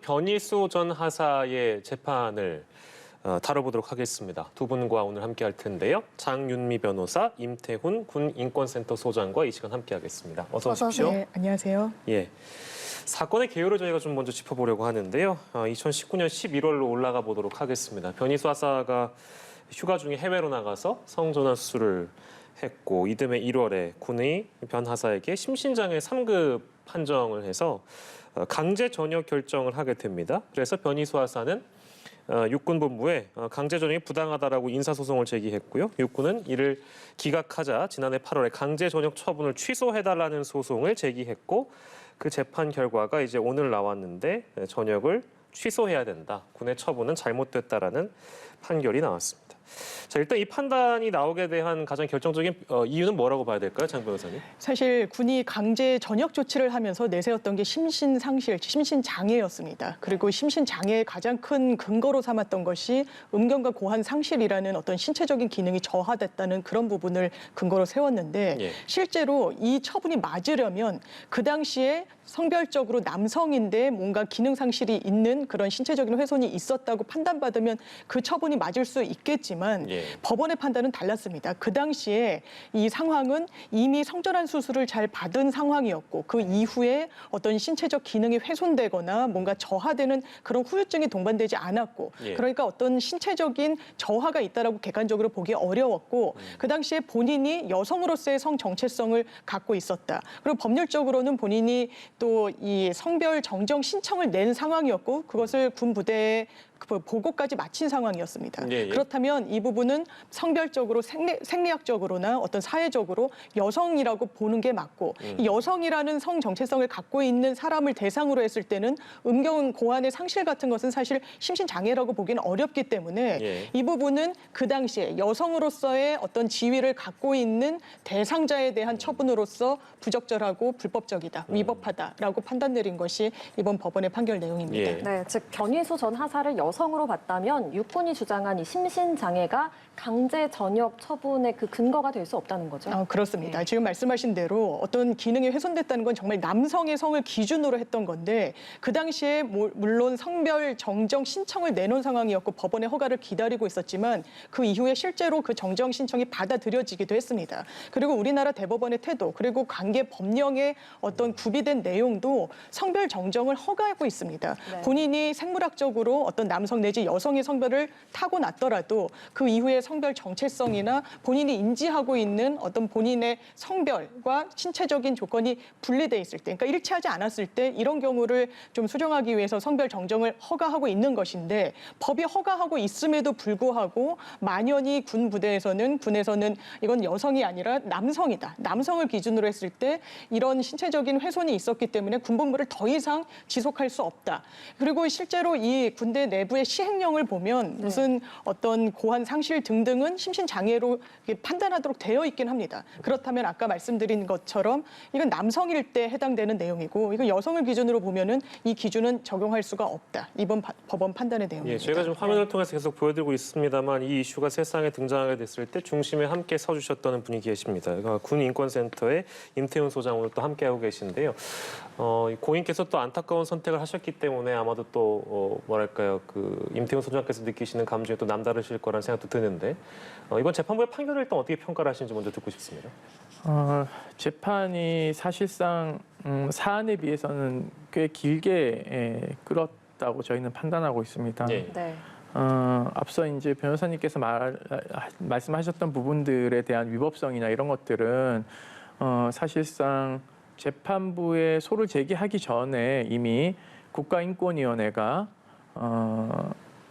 변희수 전 하사의 재판을 다뤄보도록 하겠습니다. 두 분과 오늘 함께할 텐데요. 장윤미 변호사, 임태훈 군 인권센터 소장과 이 시간 함께하겠습니다. 어서 오십시오. 네, 안녕하세요. 예. 사건의 개요를 저희가 좀 먼저 짚어보려고 하는데요. 2019년 11월로 올라가 보도록 하겠습니다. 변희수 하사가 휴가 중에 해외로 나가서 성전환 수술을 했고 이듬해 1월에 군의 변 하사에게 심신장애 3급 판정을 해서 강제 전역 결정을 하게 됩니다. 그래서 변희수 하사는 육군본부에 강제 전역이 부당하다라고 인사소송을 제기했고요. 육군은 이를 기각하자 지난해 8월에 강제 전역 처분을 취소해달라는 소송을 제기했고 그 재판 결과가 이제 오늘 나왔는데 전역을 취소해야 된다. 군의 처분은 잘못됐다라는 판결이 나왔습니다. 자, 일단 이 판단이 나오게 대한 가장 결정적인 이유는 뭐라고 봐야 될까요, 장 변호사님? 사실 군이 강제 전역 조치를 하면서 내세웠던 게 심신상실, 심신장애였습니다. 그리고 심신장애의 가장 큰 근거로 삼았던 것이 음경과 고환 상실이라는 어떤 신체적인 기능이 저하됐다는 그런 부분을 근거로 세웠는데 예. 실제로 이 처분이 맞으려면 그 당시에 성별적으로 남성인데 뭔가 기능 상실이 있는 그런 신체적인 훼손이 있었다고 판단받으면 그 처분이 맞을 수 있겠지만 예. 법원의 판단은 달랐습니다. 그 당시에 이 상황은 이미 성전환 수술을 잘 받은 상황이었고 그 이후에 어떤 신체적 기능이 훼손되거나 뭔가 저하되는 그런 후유증이 동반되지 않았고 예. 그러니까 어떤 신체적인 저하가 있다라고 객관적으로 보기 어려웠고 그 당시에 본인이 여성으로서의 성 정체성을 갖고 있었다. 그리고 법률적으로는 본인이 또 이 성별 정정 신청을 낸 상황이었고 그것을 군 부대에 보고까지 마친 상황이었습니다. 예, 예. 그렇다면 이 부분은 성별적으로 생리학적으로나 어떤 사회적으로 여성이라고 보는 게 맞고 이 여성이라는 성 정체성을 갖고 있는 사람을 대상으로 했을 때는 음경 고환의 상실 같은 것은 사실 심신장애라고 보기는 어렵기 때문에 예. 이 부분은 그 당시에 여성으로서의 어떤 지위를 갖고 있는 대상자에 대한 처분으로서 부적절하고 불법적이다, 위법하다라고 판단 내린 것이 이번 법원의 판결 내용입니다. 예. 네, 즉 변희수 전 하사를 여성으로 봤다면 육군이 주장한 이 심신장애가 강제 전역 처분의 그 근거가 될 수 없다는 거죠? 그렇습니다. 지금 말씀하신 대로 어떤 기능이 훼손됐다는 건 정말 남성의 성을 기준으로 했던 건데 그 당시에 물론 성별 정정 신청을 내놓은 상황이었고 법원의 허가를 기다리고 있었지만 그 이후에 실제로 그 정정 신청이 받아들여지기도 했습니다. 그리고 우리나라 대법원의 태도 그리고 관계 법령의 어떤 구비된 내용도 성별 정정을 허가하고 있습니다. 네. 본인이 생물학적으로 어떤 남성 내지 여성의 성별을 타고났더라도 그 이후에 성별 정체성이나 본인이 인지하고 있는 어떤 본인의 성별과 신체적인 조건이 분리돼 있을 때, 그러니까 일치하지 않았을 때 이런 경우를 좀 수정하기 위해서 성별 정정을 허가하고 있는 것인데 법이 허가하고 있음에도 불구하고 만연히 군에서는 이건 여성이 아니라 남성이다. 남성을 기준으로 했을 때 이런 신체적인 훼손이 있었기 때문에 군복무를 더 이상 지속할 수 없다. 그리고 실제로 이 군대 내부의 시행령을 보면 무슨 어떤 고환 상실 등등은 심신장애로 판단하도록 되어 있긴 합니다. 그렇다면 아까 말씀드린 것처럼 이건 남성일 때 해당되는 내용이고 이건 여성을 기준으로 보면은 이 기준은 적용할 수가 없다. 이번 법원 판단의 내용입니다. 예, 저희가 좀 화면을 통해서 계속 보여드리고 있습니다만 이 이슈가 세상에 등장하게 됐을 때 중심에 함께 서주셨던 분이 계십니다. 그러니까 군 인권센터의 임태훈 소장 오늘 또 함께하고 계신데요. 고인께서 또 안타까운 선택을 하셨기 때문에 아마도 또 뭐랄까요, 그 임태훈 소장께서 느끼시는 감정이 또 남다르실 거라는 생각도 드는데 이번 재판부의 판결을 일단 어떻게 평가를 하시는지 먼저 듣고 싶습니다. 재판이 사실상 사안에 비해서는 꽤 길게 끌었다고 저희는 판단하고 있습니다. 예. 네. 앞서 이제 변호사님께서 말씀하셨던 부분들에 대한 위법성이나 이런 것들은 사실상 재판부에 소를 제기하기 전에 이미 국가인권위원회가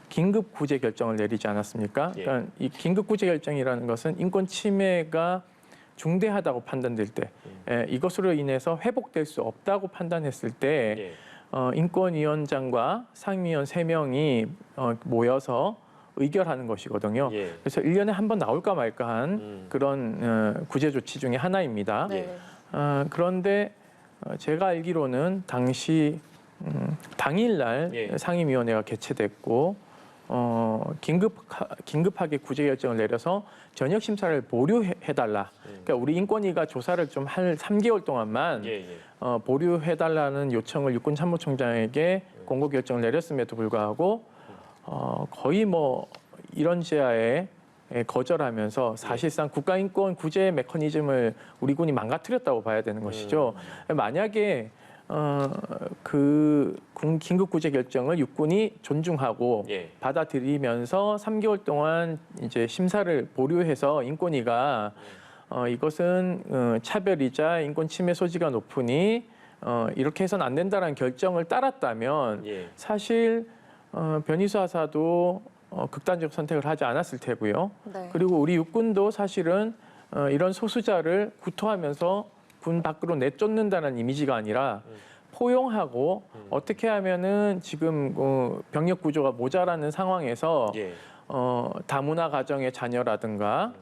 긴급 구제 결정을 내리지 않았습니까? 예. 그러니까 이 긴급 구제 결정이라는 것은 인권 침해가 중대하다고 판단될 때, 이것으로 인해서 회복될 수 없다고 판단했을 때, 예. 인권위원장과 상임위원 3명이 모여서 의결하는 것이거든요. 예. 그래서 1년에 한 번 나올까 말까한 그런 구제 조치 중에 하나입니다. 네. 그런데 제가 알기로는 당시 당일날 예. 상임위원회가 개최됐고 긴급하게 구제 결정을 내려서 전역 심사를 보류해달라. 그러니까 우리 인권위가 조사를 좀 할 3개월 동안만 예, 예. 보류해달라는 요청을 육군 참모총장에게 공고 결정을 내렸음에도 불구하고 거의 뭐 이런 제하에 거절하면서 사실상 국가인권 구제 메커니즘을 우리 군이 망가뜨렸다고 봐야 되는 것이죠. 만약에 그 긴급 구제 결정을 육군이 존중하고 예. 받아들이면서 3개월 동안 이제 심사를 보류해서 인권위가 이것은 차별이자 인권 침해 소지가 높으니 이렇게 해서는 안 된다라는 결정을 따랐다면 예. 사실 변희수 하사도 극단적 선택을 하지 않았을 테고요. 네. 그리고 우리 육군도 사실은 이런 소수자를 구토하면서 군 밖으로 내쫓는다는 이미지가 아니라 포용하고 어떻게 하면은 지금 병력 구조가 모자라는 상황에서 예. 다문화 가정의 자녀라든가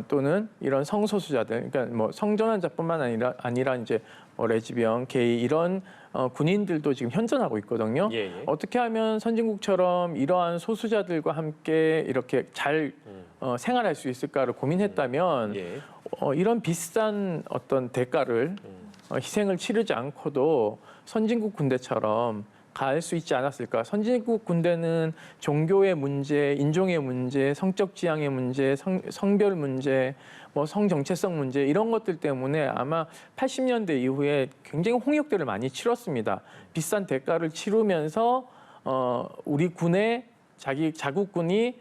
또는 이런 성소수자들, 그러니까 뭐 성전환자뿐만 아니라 이제 뭐 레즈비언, 게이 이런 군인들도 지금 현존하고 있거든요. 예, 예. 어떻게 하면 선진국처럼 이러한 소수자들과 함께 이렇게 잘 생활할 수 있을까를 고민했다면 예. 이런 비싼 어떤 대가를 희생을 치르지 않고도 선진국 군대처럼 갈 수 있지 않았을까? 선진국 군대는 종교의 문제, 인종의 문제, 성적 지향의 문제, 성별 문제, 뭐 성정체성 문제 이런 것들 때문에 아마 80년대 이후에 굉장히 홍역들을 많이 치렀습니다. 비싼 대가를 치르면서 우리 군의 자국군이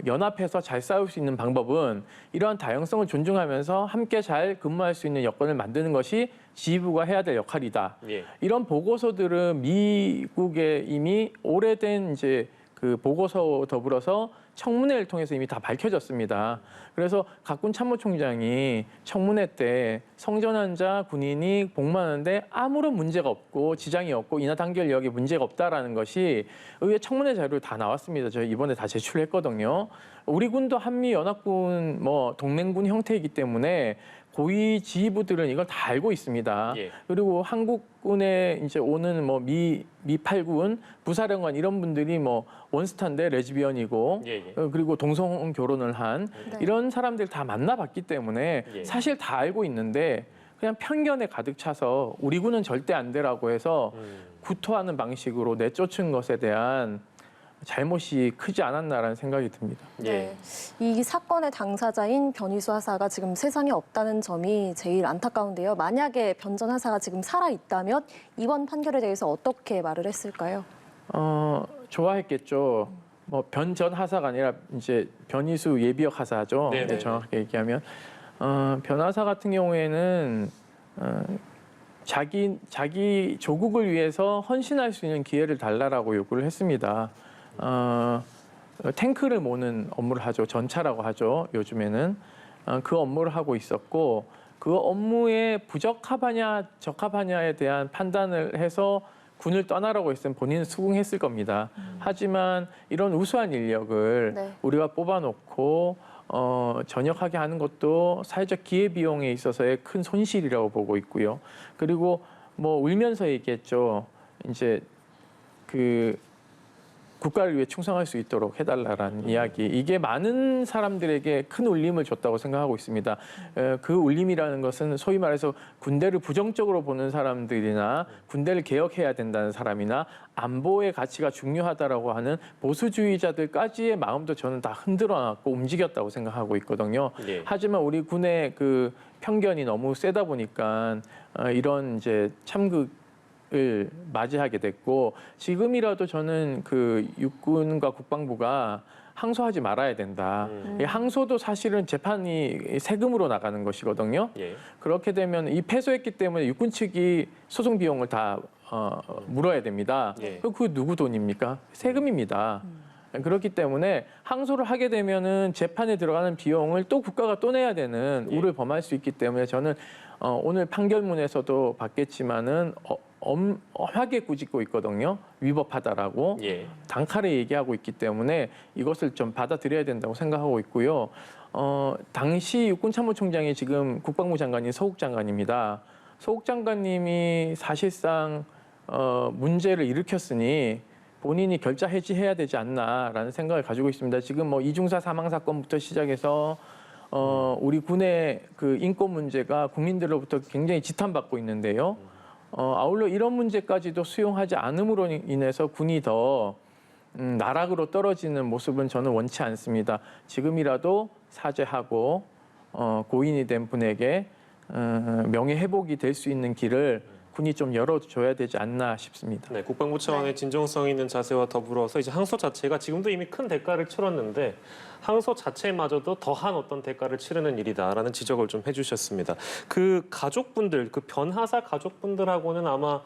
연합해서 잘 싸울 수 있는 방법은 이러한 다양성을 존중하면서 함께 잘 근무할 수 있는 여건을 만드는 것이 지휘부가 해야 될 역할이다. 예. 이런 보고서들은 미국에 이미 오래된 이제 그 보고서 더불어서 청문회를 통해서 이미 다 밝혀졌습니다. 그래서 각군 참모총장이 청문회 때 성전환자 군인이 복무하는데 아무런 문제가 없고 지장이 없고 인하 단결력에 문제가 없다라는 것이 의회 청문회 자료로 다 나왔습니다. 저희 이번에 다 제출했거든요. 우리 군도 한미 연합군 뭐 동맹군 형태이기 때문에 고위 지휘부들은 이걸 다 알고 있습니다. 예. 그리고 한국군에 이제 오는 뭐 미 8군 부사령관 이런 분들이 뭐 원스타인데 레즈비언이고 예, 예. 그리고 동성 결혼을 한 네. 이런 사람들 다 만나봤기 때문에 예. 사실 다 알고 있는데 그냥 편견에 가득 차서 우리 군은 절대 안 되라고 해서 구토하는 방식으로 내쫓은 것에 대한 잘못이 크지 않았나라는 생각이 듭니다. 예. 네. 이 사건의 당사자인 변희수 하사가 지금 세상에 없다는 점이 제일 안타까운데요. 만약에 변전 하사가 지금 살아 있다면 이번 판결에 대해서 어떻게 말을 했을까요? 좋아했겠죠. 뭐 변전 하사가 아니라 이제 변희수 예비역 하사죠. 네네네. 정확하게 얘기하면 변 하사 같은 경우에는 자기 조국을 위해서 헌신할 수 있는 기회를 달라라고 요구를 했습니다. 탱크를 모는 업무를 하죠. 전차라고 하죠. 요즘에는 그 업무를 하고 있었고 그 업무에 부적합하냐 적합하냐에 대한 판단을 해서 군을 떠나라고 했으면 본인은 수긍했을 겁니다. 하지만 이런 우수한 인력을 네. 우리가 뽑아놓고 전역하게 하는 것도 사회적 기회비용에 있어서의 큰 손실이라고 보고 있고요. 그리고 뭐 울면서 얘기했죠. 이제 그 국가를 위해 충성할 수 있도록 해달라라는 이야기. 이게 많은 사람들에게 큰 울림을 줬다고 생각하고 있습니다. 그 울림이라는 것은 소위 말해서 군대를 부정적으로 보는 사람들이나 군대를 개혁해야 된다는 사람이나 안보의 가치가 중요하다라고 하는 보수주의자들까지의 마음도 저는 다 흔들어놨고 움직였다고 생각하고 있거든요. 예. 하지만 우리 군의 그 편견이 너무 세다 보니까 이런 이제 참극을 맞이하게 됐고 지금이라도 저는 그 육군과 국방부가 항소하지 말아야 된다. 이 항소도 사실은 재판이 세금으로 나가는 것이거든요. 예. 그렇게 되면 이 패소했기 때문에 육군 측이 소송 비용을 다 물어야 됩니다. 예. 그 누구 돈입니까? 세금입니다. 그렇기 때문에 항소를 하게 되면은 재판에 들어가는 비용을 또 국가가 또 내야 되는 예. 우를 범할 수 있기 때문에 저는 오늘 판결문에서도 봤겠지만은 엄하게 꾸짖고 있거든요. 위법하다라고 예. 단칼에 얘기하고 있기 때문에 이것을 좀 받아들여야 된다고 생각하고 있고요. 당시 육군참모총장이 지금 국방부 장관인 서욱 장관입니다. 서욱 장관님이 사실상 문제를 일으켰으니 본인이 결자 해지해야 되지 않나라는 생각을 가지고 있습니다. 지금 뭐 이중사 사망 사건부터 시작해서 우리 군의 그 인권 문제가 국민들로부터 굉장히 지탄받고 있는데요. 아울러 이런 문제까지도 수용하지 않음으로 인해서 군이 더 나락으로 떨어지는 모습은 저는 원치 않습니다. 지금이라도 사죄하고 고인이 된 분에게 명예 회복이 될 수 있는 길을 군이 좀 열어줘야 되지 않나 싶습니다. 네, 국방부 차원의 진정성 있는 자세와 더불어서 이제 항소 자체가 지금도 이미 큰 대가를 치렀는데 항소 자체마저도 더한 어떤 대가를 치르는 일이다라는 지적을 좀 해주셨습니다. 그 가족분들, 그 변하사 가족분들하고는 아마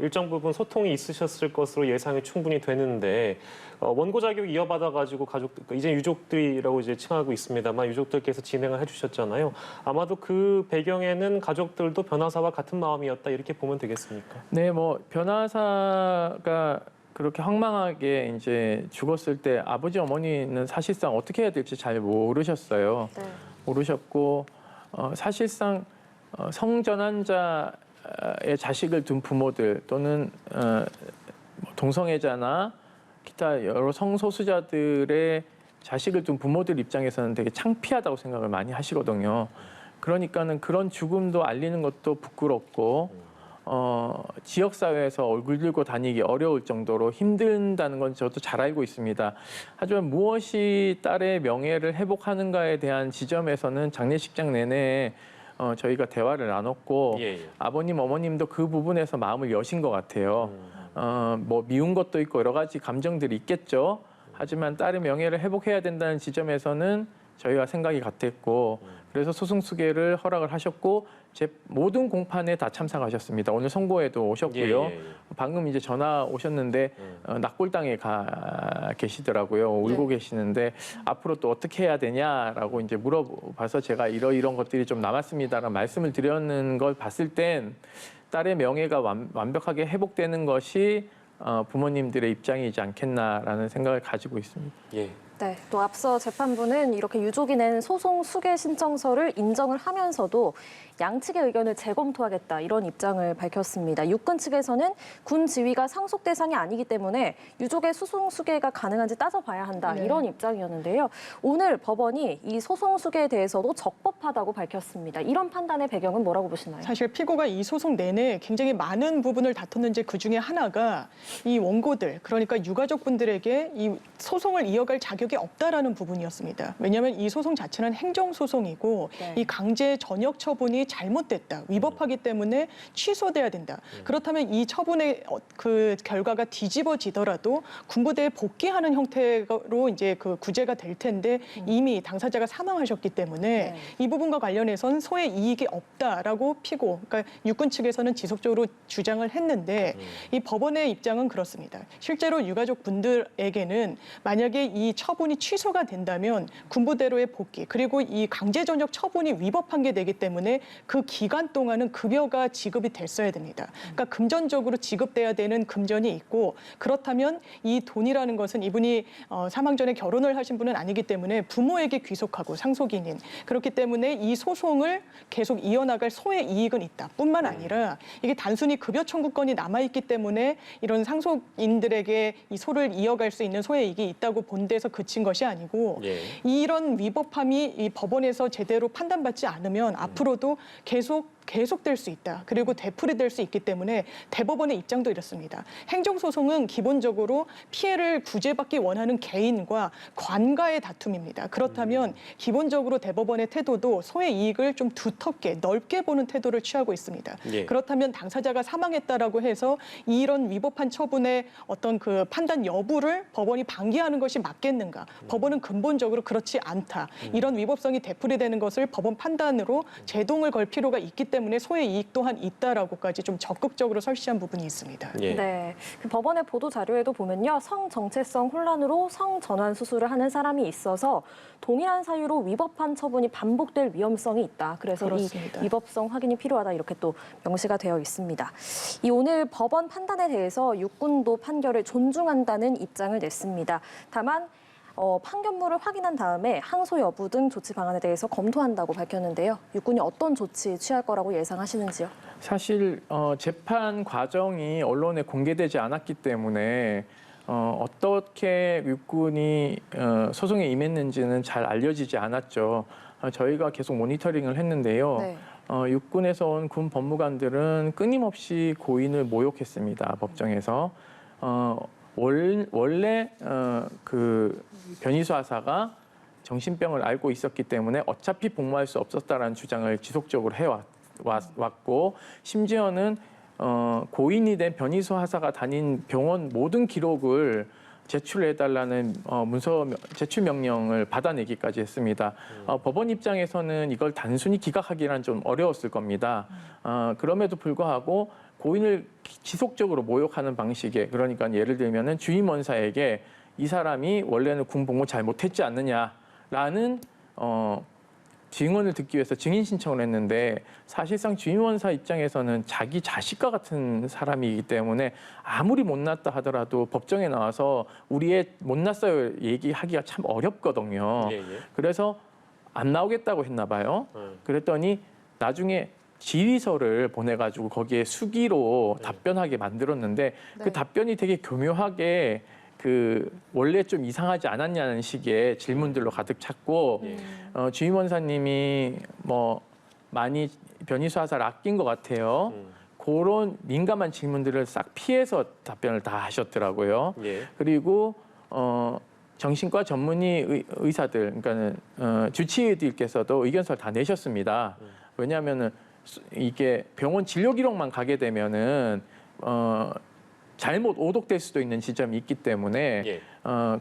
일정 부분 소통이 있으셨을 것으로 예상이 충분히 되는데 원고 자격 이어받아가지고 이제 유족들이라고 이제 칭하고 있습니다만 유족들께서 진행을 해주셨잖아요. 아마도 그 배경에는 가족들도 변호사와 같은 마음이었다 이렇게 보면 되겠습니까? 네, 뭐 변호사가 그렇게 황망하게 이제 죽었을 때 아버지 어머니는 사실상 어떻게 해야 될지 잘 모르셨어요. 네. 모르셨고 사실상 성전환자의 자식을 둔 부모들 또는 동성애자나 기타 여러 성소수자들의 자식을 둔 부모들 입장에서는 되게 창피하다고 생각을 많이 하시거든요. 그러니까는 그런 죽음도 알리는 것도 부끄럽고 지역 사회에서 얼굴 들고 다니기 어려울 정도로 힘든다는 건 저도 잘 알고 있습니다. 하지만 무엇이 딸의 명예를 회복하는가에 대한 지점에서는 장례식장 내내 저희가 대화를 나눴고 예. 아버님, 어머님도 그 부분에서 마음을 여신 것 같아요. 뭐 미운 것도 있고 여러 가지 감정들이 있겠죠. 하지만 딸의 명예를 회복해야 된다는 지점에서는 저희와 생각이 같았고 그래서 소송 수계를 허락을 하셨고 제 모든 공판에 다 참석하셨습니다. 오늘 선고에도 오셨고요. 예. 방금 이제 전화 오셨는데 낙골당에 가 계시더라고요. 울고 계시는데 앞으로 또 어떻게 해야 되냐라고 이제 물어봐서 제가 이런 것들이 좀 남았습니다라는 말씀을 드리는 걸 봤을 땐 딸의 명예가 완벽하게 회복되는 것이 부모님들의 입장이지 않겠나라는 생각을 가지고 있습니다. 예. 네, 또 앞서 재판부는 이렇게 유족이 낸 소송 수계 신청서를 인정을 하면서도 양측의 의견을 재검토하겠다 이런 입장을 밝혔습니다. 육군 측에서는 군 지위가 상속 대상이 아니기 때문에 유족의 소송 수계가 가능한지 따져봐야 한다 이런 입장이었는데요. 오늘 법원이 이 소송 수계에 대해서도 적법하다고 밝혔습니다. 이런 판단의 배경은 뭐라고 보시나요? 사실 피고가 이 소송 내내 굉장히 많은 부분을 다퉜는지 그중에 하나가 이 원고들, 그러니까 유가족분들에게 이 소송을 이어갈 자격이 없다라는 부분이었습니다. 왜냐하면 이 소송 자체는 행정소송이고 네. 이 강제 전역 처분이 잘못됐다, 위법하기 때문에 취소돼야 된다. 그렇다면 이 처분의 그 결과가 뒤집어지더라도 군부대에 복귀하는 형태로 이제 그 구제가 될 텐데 이미 당사자가 사망하셨기 때문에 네. 이 부분과 관련해서는 소의 이익이 없다라고 피고, 그러니까 육군 측에서는 지속적으로 주장을 했는데 이 법원의 입장은 그렇습니다. 실제로 유가족 분들에게는 만약에 이 처분이 취소가 된다면 군부대로의 복귀 그리고 이 강제 전역 처분이 위법한 게 되기 때문에 그 기간 동안은 급여가 지급이 됐어야 됩니다. 그러니까 금전적으로 지급돼야 되는 금전이 있고 그렇다면 이 돈이라는 것은 이분이 사망 전에 결혼을 하신 분은 아니기 때문에 부모에게 귀속하고 상속인인 그렇기 때문에 이 소송을 계속 이어나갈 소의 이익은 있다. 뿐만 아니라 이게 단순히 급여 청구권이 남아있기 때문에 이런 상속인들에게 이 소를 이어갈 수 있는 소의 이익이 있다고 본 데서 그친 것이 아니고 예. 이런 위법함이 이 법원에서 제대로 판단받지 않으면 앞으로도 계속될 수 있다. 그리고 되풀이될 수 있기 때문에 대법원의 입장도 이렇습니다. 행정소송은 기본적으로 피해를 구제받기 원하는 개인과 관가의 다툼입니다. 그렇다면 기본적으로 대법원의 태도도 소의 이익을 좀 두텁게 넓게 보는 태도를 취하고 있습니다. 예. 그렇다면 당사자가 사망했다라고 해서 이런 위법한 처분의 어떤 그 판단 여부를 법원이 방기하는 것이 맞겠는가? 법원은 근본적으로 그렇지 않다. 이런 위법성이 되풀이되는 것을 법원 판단으로 제동을 걸 필요가 있기 때문에 소의 이익 또한 있다라고까지 좀 적극적으로 설치한 부분이 있습니다. 예. 네, 그 법원의 보도 자료에도 보면요, 성정체성 혼란으로 성전환 수술을 하는 사람이 있어서 동일한 사유로 위법한 처분이 반복될 위험성이 있다. 그래서 그렇습니다. 이 위법성 확인이 필요하다 이렇게 또 명시가 되어 있습니다. 이 오늘 법원 판단에 대해서 육군도 판결을 존중한다는 입장을 냈습니다. 다만 판결문을 확인한 다음에 항소 여부 등 조치 방안에 대해서 검토한다고 밝혔는데요. 육군이 어떤 조치 취할 거라고 예상하시는지요? 사실 재판 과정이 언론에 공개되지 않았기 때문에 어떻게 육군이 소송에 임했는지는 잘 알려지지 않았죠. 저희가 계속 모니터링을 했는데요. 네. 육군에서 온 군 법무관들은 끊임없이 고인을 모욕했습니다. 법정에서. 원래 그 변희수 하사가 정신병을 알고 있었기 때문에 어차피 복무할 수 없었다라는 주장을 지속적으로 해왔고, 심지어는 고인이 된 변희수 하사가 다닌 병원 모든 기록을 제출해달라는 문서 제출 명령을 받아내기까지 했습니다. 법원 입장에서는 이걸 단순히 기각하기란 좀 어려웠을 겁니다. 그럼에도 불구하고 고인을 지속적으로 모욕하는 방식의, 그러니까 예를 들면은 주임 원사에게 이 사람이 원래는 군 복무 잘 못했지 않느냐라는 증언을 듣기 위해서 증인 신청을 했는데, 사실상 주임 원사 입장에서는 자기 자식과 같은 사람이기 때문에 아무리 못났다 하더라도 법정에 나와서 우리 애 못났어요 얘기하기가 참 어렵거든요. 예. 그래서 안 나오겠다고 했나 봐요. 그랬더니 나중에 질의서를 보내가지고 거기에 수기로 답변하게 만들었는데, 그 답변이 되게 교묘하게 그 원래 좀 이상하지 않았냐는 식의 질문들로 가득 찼고, 주임 원사님이 뭐 많이 변희수 하사를 아낀 것 같아요. 그런 민감한 질문들을 싹 피해서 답변을 다 하셨더라고요. 예. 그리고 정신과 전문의 의사들, 그러니까는 주치의들께서도 의견서를 다 내셨습니다. 왜냐하면은 이게 병원 진료 기록만 가게 되면은 잘못 오독될 수도 있는 지점이 있기 때문에 예.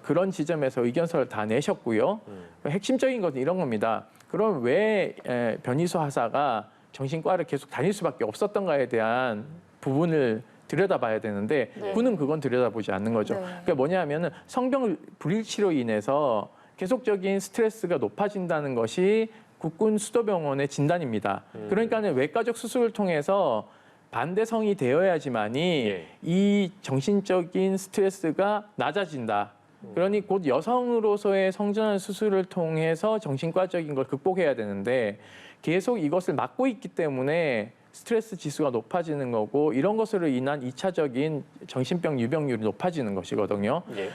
그런 지점에서 의견서를 다 내셨고요. 핵심적인 것은 이런 겁니다. 그럼 왜 변희수 하사가 정신과를 계속 다닐 수밖에 없었던가에 대한 부분을 들여다봐야 되는데, 네. 군은 그건 들여다보지 않는 거죠. 네. 그러니까 뭐냐면은 성병 불일치로 인해서 계속적인 스트레스가 높아진다는 것이 국군 수도병원의 진단입니다. 그러니까는 외과적 수술을 통해서 반대성이 되어야지만이 예. 이 정신적인 스트레스가 낮아진다. 그러니 곧 여성으로서의 성전환 수술을 통해서 정신과적인 걸 극복해야 되는데, 계속 이것을 막고 있기 때문에 스트레스 지수가 높아지는 거고, 이런 것으로 인한 2차적인 정신병 유병률이 높아지는 것이거든요. 예.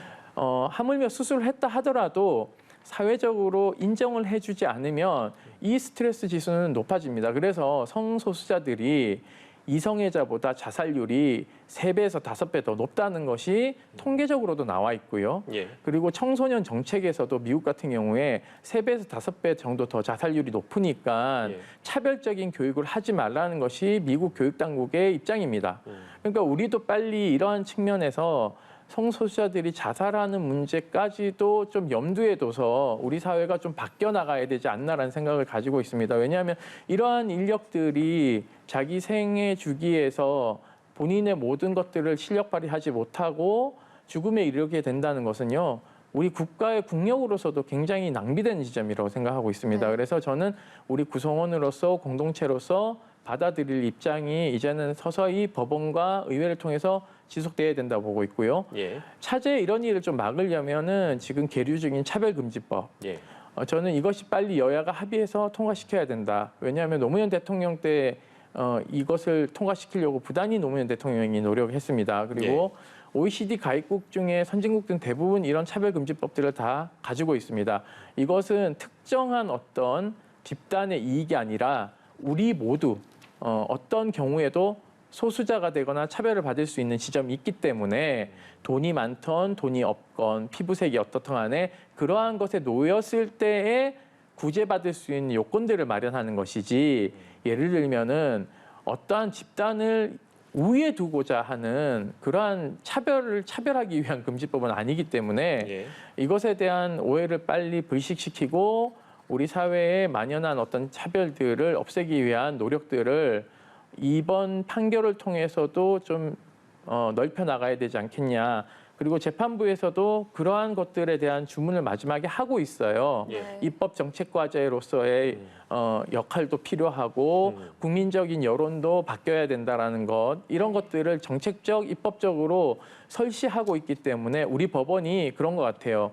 하물며 수술을 했다 하더라도 사회적으로 인정을 해주지 않으면 이 스트레스 지수는 높아집니다. 그래서 성소수자들이 이성애자보다 자살률이 3배에서 5배 더 높다는 것이 통계적으로도 나와 있고요. 예. 그리고 청소년 정책에서도 미국 같은 경우에 3배에서 5배 정도 더 자살률이 높으니까 예. 차별적인 교육을 하지 말라는 것이 미국 교육당국의 입장입니다. 그러니까 우리도 빨리 이러한 측면에서 성소수자들이 자살하는 문제까지도 좀 염두에 둬서 우리 사회가 좀 바뀌어 나가야 되지 않나라는 생각을 가지고 있습니다. 왜냐하면 이러한 인력들이 자기 생애 주기에서 본인의 모든 것들을 실력 발휘하지 못하고 죽음에 이르게 된다는 것은요, 우리 국가의 국력으로서도 굉장히 낭비되는 지점이라고 생각하고 있습니다. 네. 그래서 저는 우리 구성원으로서 공동체로서 받아들일 입장이 이제는 서서히 법원과 의회를 통해서 지속돼야 된다고 보고 있고요. 예. 차제에 이런 일을 좀 막으려면은 지금 계류 중인 차별금지법, 예. 저는 이것이 빨리 여야가 합의해서 통과시켜야 된다. 왜냐하면 노무현 대통령 때 이것을 통과시키려고 부단히 노무현 대통령이 노력했습니다. 그리고 OECD 가입국 중에 선진국 등 대부분 이런 차별금지법들을 다 가지고 있습니다. 이것은 특정한 어떤 집단의 이익이 아니라 우리 모두 어떤 경우에도 소수자가 되거나 차별을 받을 수 있는 지점이 있기 때문에 돈이 많던 돈이 없건 피부색이 어떻든 간에 그러한 것에 놓였을 때에 구제받을 수 있는 요건들을 마련하는 것이지, 예를 들면은 어떠한 집단을 우위에 두고자 하는 그러한 차별하기 위한 금지법은 아니기 때문에 예. 이것에 대한 오해를 빨리 불식시키고 우리 사회에 만연한 어떤 차별들을 없애기 위한 노력들을 이번 판결을 통해서도 좀 넓혀 나가야 되지 않겠냐. 그리고 재판부에서도 그러한 것들에 대한 주문을 마지막에 하고 있어요. 예. 입법 정책 과제로서의 역할도 필요하고 국민적인 여론도 바뀌어야 된다라는 것, 이런 것들을 정책적, 입법적으로 설시하고 있기 때문에 우리 법원이 그런 것 같아요.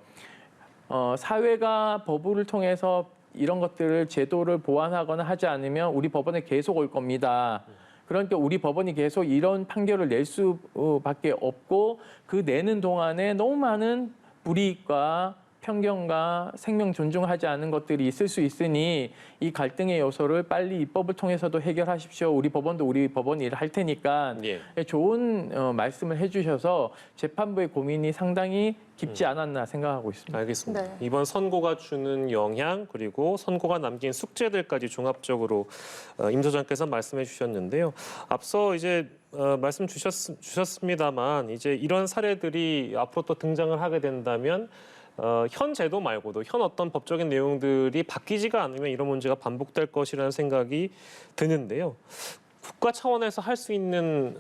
사회가 법을 통해서 이런 것들을 제도를 보완하거나 하지 않으면 우리 법원에 계속 올 겁니다. 그러니까 우리 법원이 계속 이런 판결을 낼 수밖에 없고, 그 내는 동안에 너무 많은 불이익과 편견과 생명 존중하지 않은 것들이 있을 수 있으니 이 갈등의 요소를 빨리 입법을 통해서도 해결하십시오. 우리 법원도 우리 법원 일을 할 테니까 예. 좋은 말씀을 해주셔서 재판부의 고민이 상당히 깊지 않았나 생각하고 있습니다. 알겠습니다. 네. 이번 선고가 주는 영향 그리고 선고가 남긴 숙제들까지 종합적으로 임 소장께서 말씀해 주셨는데요. 앞서 이제 말씀 주셨습니다만 이제 이런 사례들이 앞으로 또 등장을 하게 된다면 현 제도 말고도 현 어떤 법적인 내용들이 바뀌지가 않으면 이런 문제가 반복될 것이라는 생각이 드는데요. 국가 차원에서 할 수 있는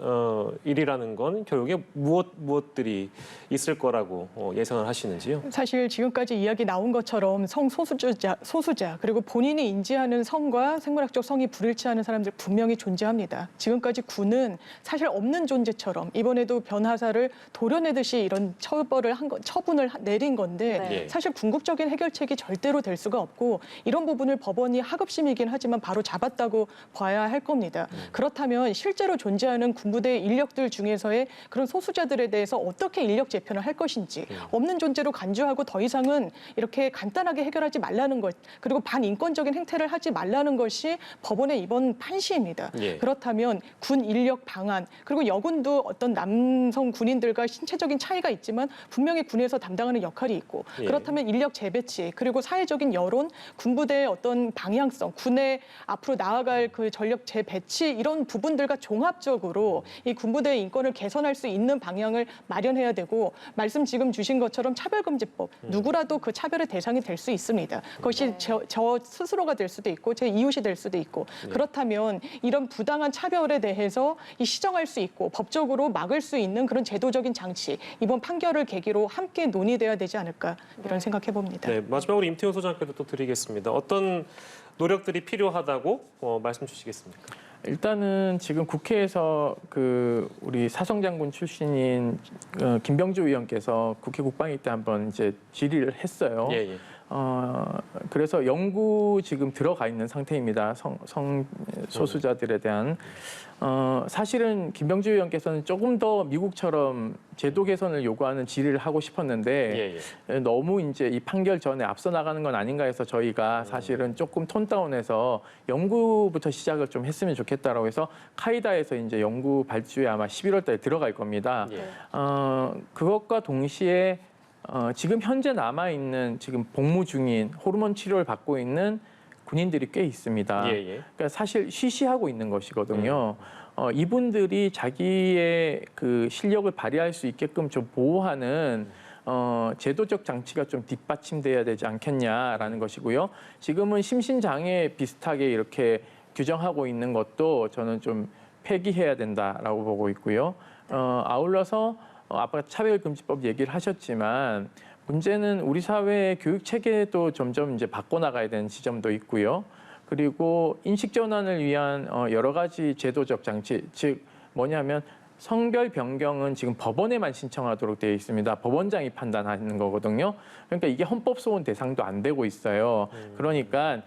일이라는 건 결국에 무엇들이 있을 거라고 예상을 하시는지요? 사실 지금까지 이야기 나온 것처럼 소수자 그리고 본인이 인지하는 성과 생물학적 성이 불일치하는 사람들 분명히 존재합니다. 지금까지 군은 사실 없는 존재처럼 이번에도 변하사를 도려내듯이 이런 처분을 내린 건데 네. 사실 궁극적인 해결책이 절대로 될 수가 없고 이런 부분을 법원이 하급심이긴 하지만 바로 잡았다고 봐야 할 겁니다. 그렇다면 실제로 존재하는 군부대 인력들 중에서의 그런 소수자들에 대해서 어떻게 인력 재편을 할 것인지 없는 존재로 간주하고 더 이상은 이렇게 간단하게 해결하지 말라는 것 그리고 반인권적인 행태를 하지 말라는 것이 법원의 이번 판시입니다. 예. 그렇다면 군 인력 방안 그리고 여군도 어떤 남성 군인들과 신체적인 차이가 있지만 분명히 군에서 담당하는 역할이 있고 예. 그렇다면 인력 재배치 그리고 사회적인 여론 군부대의 어떤 방향성 군의 앞으로 나아갈 그 전력 재배치 이런 부분들과 종합적으로 이 군부대의 인권을 개선할 수 있는 방향을 마련해야 되고 말씀 지금 주신 것처럼 차별금지법 누구라도 그 차별의 대상이 될 수 있습니다. 그것이 저 스스로가 될 수도 있고 제 이웃이 될 수도 있고 그렇다면 이런 부당한 차별에 대해서 시정할 수 있고 법적으로 막을 수 있는 그런 제도적인 장치 이번 판결을 계기로 함께 논의돼야 되지 않을까 이런 생각해 봅니다. 네, 마지막으로 임태훈 소장께도 또 드리겠습니다. 어떤 노력들이 필요하다고 말씀 주시겠습니까? 일단은 지금 국회에서 그 우리 사성장군 출신인 김병주 의원께서 국회 국방위 때 한번 이제 질의를 했어요. 예, 예. 그래서 연구 지금 들어가 있는 상태입니다. 소수자들에 대한. 사실은 김병주 의원께서는 조금 더 미국처럼 제도 개선을 요구하는 질의를 하고 싶었는데 예, 너무 이제 이 판결 전에 앞서 나가는 건 아닌가 해서 저희가 사실은 조금 톤 다운해서 연구부터 시작을 좀 했으면 좋겠다라고 해서 카이다에서 이제 연구 발주에 아마 11월 달에 들어갈 겁니다. 예. 그것과 동시에 지금 현재 남아있는 지금 복무 중인 호르몬 치료를 받고 있는 군인들이 꽤 있습니다. 예, 예. 그러니까 사실 쉬쉬하고 있는 것이거든요. 이분들이 자기의 그 실력을 발휘할 수 있게끔 좀 보호하는 제도적 장치가 좀 뒷받침돼야 되지 않겠냐라는 것이고요. 지금은 심신장애 비슷하게 이렇게 규정하고 있는 것도 저는 좀 폐기해야 된다라고 보고 있고요. 아울러서 아까 차별금지법 얘기를 하셨지만 문제는 우리 사회의 교육 체계도 점점 이제 바꿔나가야 되는 지점도 있고요. 그리고 인식 전환을 위한 여러 가지 제도적 장치, 즉 뭐냐면 성별 변경은 지금 법원에만 신청하도록 되어 있습니다. 법원장이 판단하는 거거든요. 그러니까 이게 헌법 소원 대상도 안 되고 있어요. 그러니까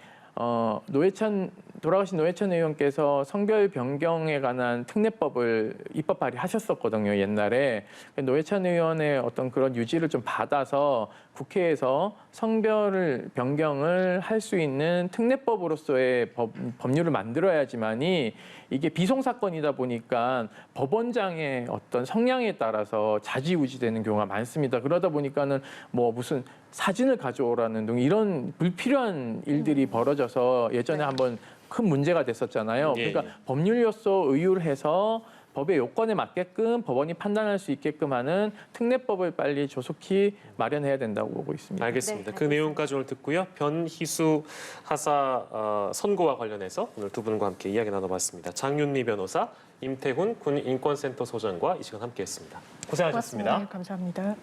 돌아가신 노회찬 의원께서 성별 변경에 관한 특례법을 입법 발의하셨었거든요, 옛날에. 노회찬 의원의 어떤 그런 유지를 좀 받아서 국회에서 성별 변경을 할 수 있는 특례법으로서의 법률을 만들어야지만이 이게 비송 사건이다 보니까 법원장의 어떤 성향에 따라서 좌지우지되는 경우가 많습니다. 그러다 보니까는 뭐 무슨 사진을 가져오라는 등 이런 불필요한 일들이 벌어져서 예전에 한번 큰 문제가 됐었잖아요. 예, 그러니까 법률로서 의율해서 법의 요건에 맞게끔 법원이 판단할 수 있게끔 하는 특례법을 빨리 조속히 마련해야 된다고 보고 있습니다. 알겠습니다. 네, 그 내용까지 오늘 듣고요. 변희수 하사 선고와 관련해서 오늘 두 분과 함께 이야기 나눠봤습니다. 장윤미 변호사, 임태훈 군인권센터 소장과 이 시간 함께했습니다. 고생하셨습니다. 네, 감사합니다.